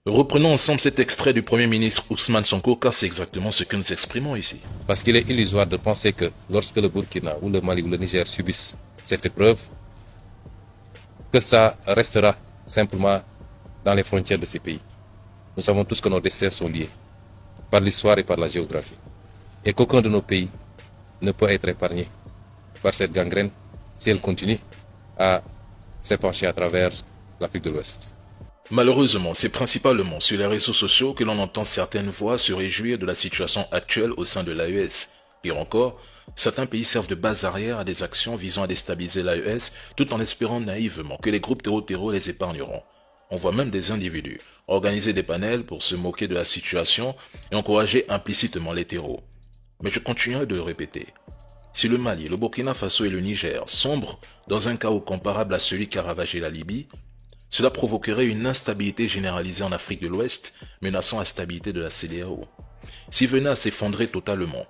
Reprenons ensemble cet extrait du Premier ministre Ousmane Sonko, car c'est exactement ce que nous exprimons ici. Parce qu'il est illusoire de penser que lorsque le Burkina ou le Mali ou le Niger subissent cette épreuve, que ça restera simplement dans les frontières de ces pays. Nous savons tous que nos destins sont liés par l'histoire et par la géographie. Et qu'aucun de nos pays ne peut être épargné par cette gangrène si elle continue à s'épancher à travers l'Afrique de l'Ouest. Malheureusement, c'est principalement sur les réseaux sociaux que l'on entend certaines voix se réjouir de la situation actuelle au sein de l'AES. Pire encore, certains pays servent de base arrière à des actions visant à déstabiliser l'AES tout en espérant naïvement que les groupes terreau les épargneront. On voit même des individus organiser des panels pour se moquer de la situation et encourager implicitement les terreaux. Mais je continuerai de le répéter. Si le Mali, le Burkina Faso et le Niger sombrent dans un chaos comparable à celui qui a ravagé la Libye, cela provoquerait une instabilité généralisée en Afrique de l'Ouest, menaçant la stabilité de la CEDEAO. Si venait à s'effondrer totalement,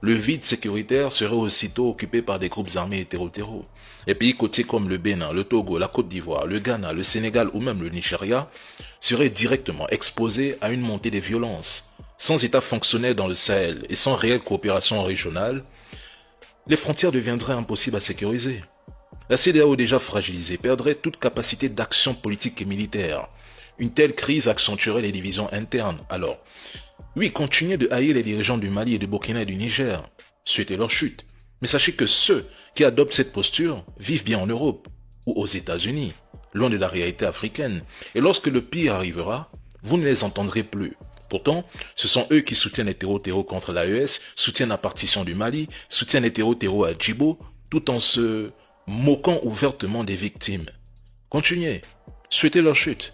le vide sécuritaire serait aussitôt occupé par des groupes armés hétéro-terreaux. Les pays côtiers comme le Bénin, le Togo, la Côte d'Ivoire, le Ghana, le Sénégal ou même le Nigeria seraient directement exposés à une montée des violences. Sans État fonctionnel dans le Sahel et sans réelle coopération régionale, les frontières deviendraient impossibles à sécuriser. La CEDEAO déjà fragilisée perdrait toute capacité d'action politique et militaire. Une telle crise accentuerait les divisions internes. Alors, oui, continuez de haïr les dirigeants du Mali et du Burkina et du Niger. Souhaitez leur chute. Mais sachez que ceux qui adoptent cette posture vivent bien en Europe ou aux États-Unis, loin de la réalité africaine. Et lorsque le pire arrivera, vous ne les entendrez plus. Pourtant, ce sont eux qui soutiennent les terreaux contre l'AES, soutiennent la partition du Mali, soutiennent les terreaux à Djibo, tout en se moquant ouvertement des victimes. Continuez, souhaitez leur chute.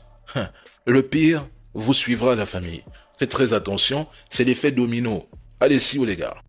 Le pire vous suivra à la famille. Faites très attention, c'est l'effet domino. Allez-y les gars.